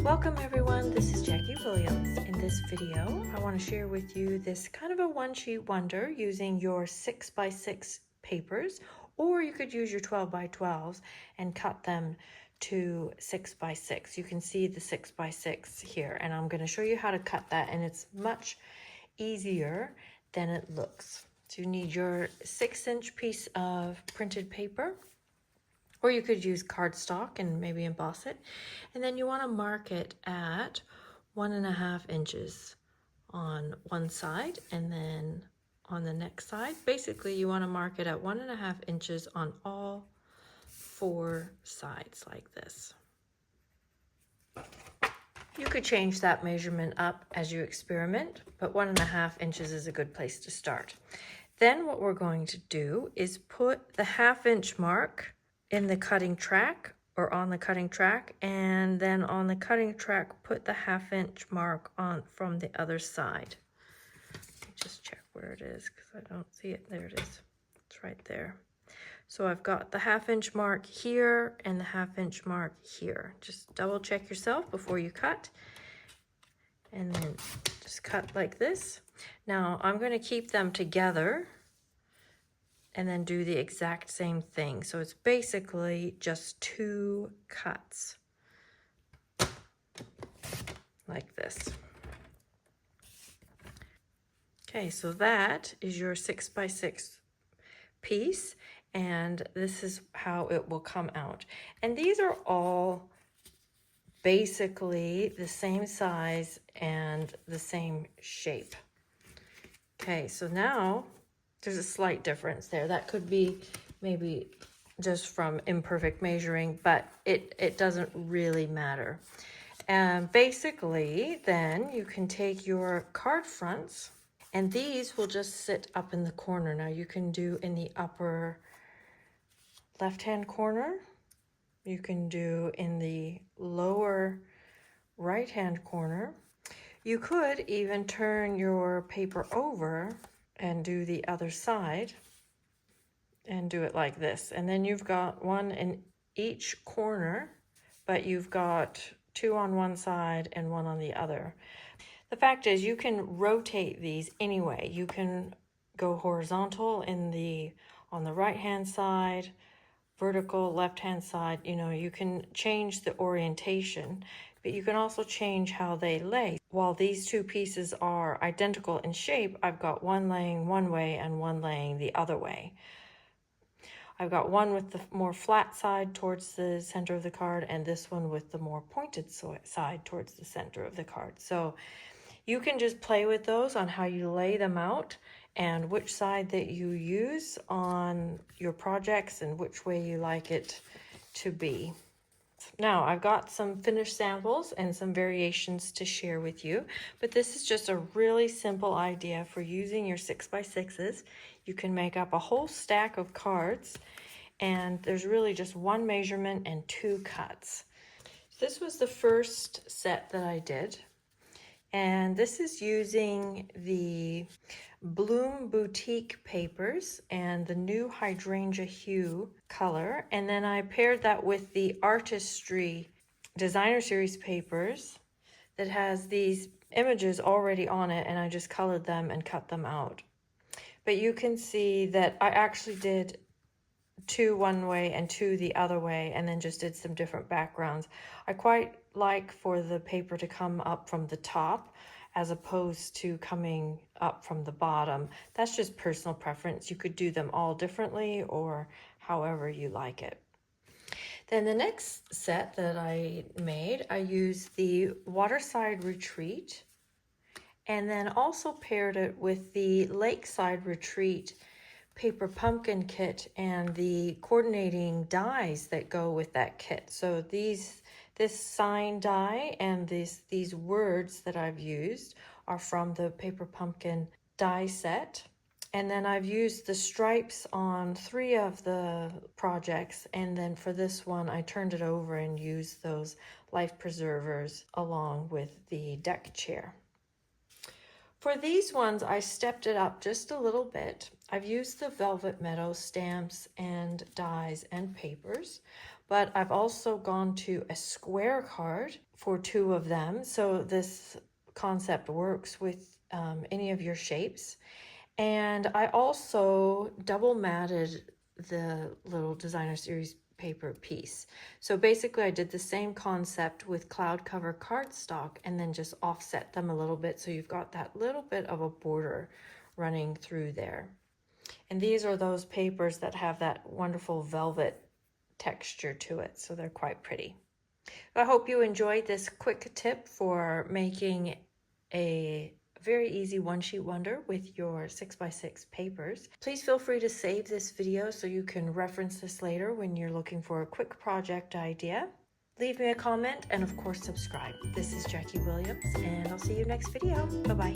Welcome everyone, this is Jackie Williams. In this video, I want to share with you this kind of a one-sheet wonder using your 6x6 papers, or you could use your 12x12s and cut them to 6x6. You can see the 6x6 here, and I'm going to show you how to cut that, and it's much easier than it looks. So you need your 6-inch piece of printed paper, or you could use cardstock and maybe emboss it. And then you want to mark it at 1.5 inches on one side, and then on the next side. Basically, you want to mark it at 1.5 inches on all 4 sides like this. You could change that measurement up as you experiment, but 1.5 inches is a good place to start. Then what we're going to do is put the 1/2 inch mark in the cutting track, or on the cutting track, and then on the cutting track put the 1/2 inch mark on from the other side. Let me just check where it is because I don't see it. There it is. It's right there. So I've got the 1/2 inch mark here and the 1/2 inch mark here. Just double check yourself before you cut, and then just cut like this. Now I'm going to keep them together and then do the exact same thing. So it's basically just 2 cuts like this. Okay, so that is your 6x6 piece, and this is how it will come out. And these are all basically the same size and the same shape. Okay, so now there's a slight difference there. That could be maybe just from imperfect measuring, but it doesn't really matter. And basically, then you can take your card fronts, and these will just sit up in the corner. Now you can do in the upper left-hand corner. You can do in the lower right-hand corner. You could even turn your paper over and do the other side and do it like this. And then you've got one in each corner, but you've got 2 on one side and 1 on the other. The fact is you can rotate these anyway. You can go horizontal on the right hand side, vertical left hand side. You know, you can change the orientation, but you can also change how they lay. While these 2 pieces are identical in shape, I've got one laying one way and one laying the other way. I've got one with the more flat side towards the center of the card, and this one with the more pointed side towards the center of the card. So you can just play with those on how you lay them out and which side that you use on your projects and which way you like it to be. Now I've got some finished samples and some variations to share with you, but this is just a really simple idea for using your 6x6s. You can make up a whole stack of cards, and there's really just 1 measurement and 2 cuts. This was the first set that I did, and this is using the Bloom Boutique papers and the new Hydrangea Hue color, and then I paired that with the Artistry Designer Series papers that has these images already on it, and I just colored them and cut them out. But you can see that I actually did 2 one way and 2 the other way, and then just did some different backgrounds. I quite like for the paper to come up from the top as opposed to coming up from the bottom. That's just personal preference. You could do them all differently or however you like it. Then the next set that I made, I used the Waterside Retreat, and then also paired it with the Lakeside Retreat paper pumpkin kit and the coordinating dies that go with that kit. So this sign die and these words that I've used are from the paper pumpkin die set. And then I've used the stripes on 3 of the projects, and then for this one I turned it over and used those life preservers along with the deck chair. For these ones, I stepped it up just a little bit. I've used the Velvet Meadow stamps and dies and papers, but I've also gone to a square card for 2 of them. So this concept works with any of your shapes. And I also double matted the little designer series paper piece. So basically I did the same concept with cloud cover cardstock and then just offset them a little bit, so you've got that little bit of a border running through there. And these are those papers that have that wonderful velvet texture to it, so they're quite pretty. I hope you enjoyed this quick tip for making a very easy one-sheet wonder with your 6x6 papers. Please feel free to save this video so you can reference this later when you're looking for a quick project idea. Leave me a comment and of course subscribe. This is Jackie Williams and I'll see you next video. Bye-bye.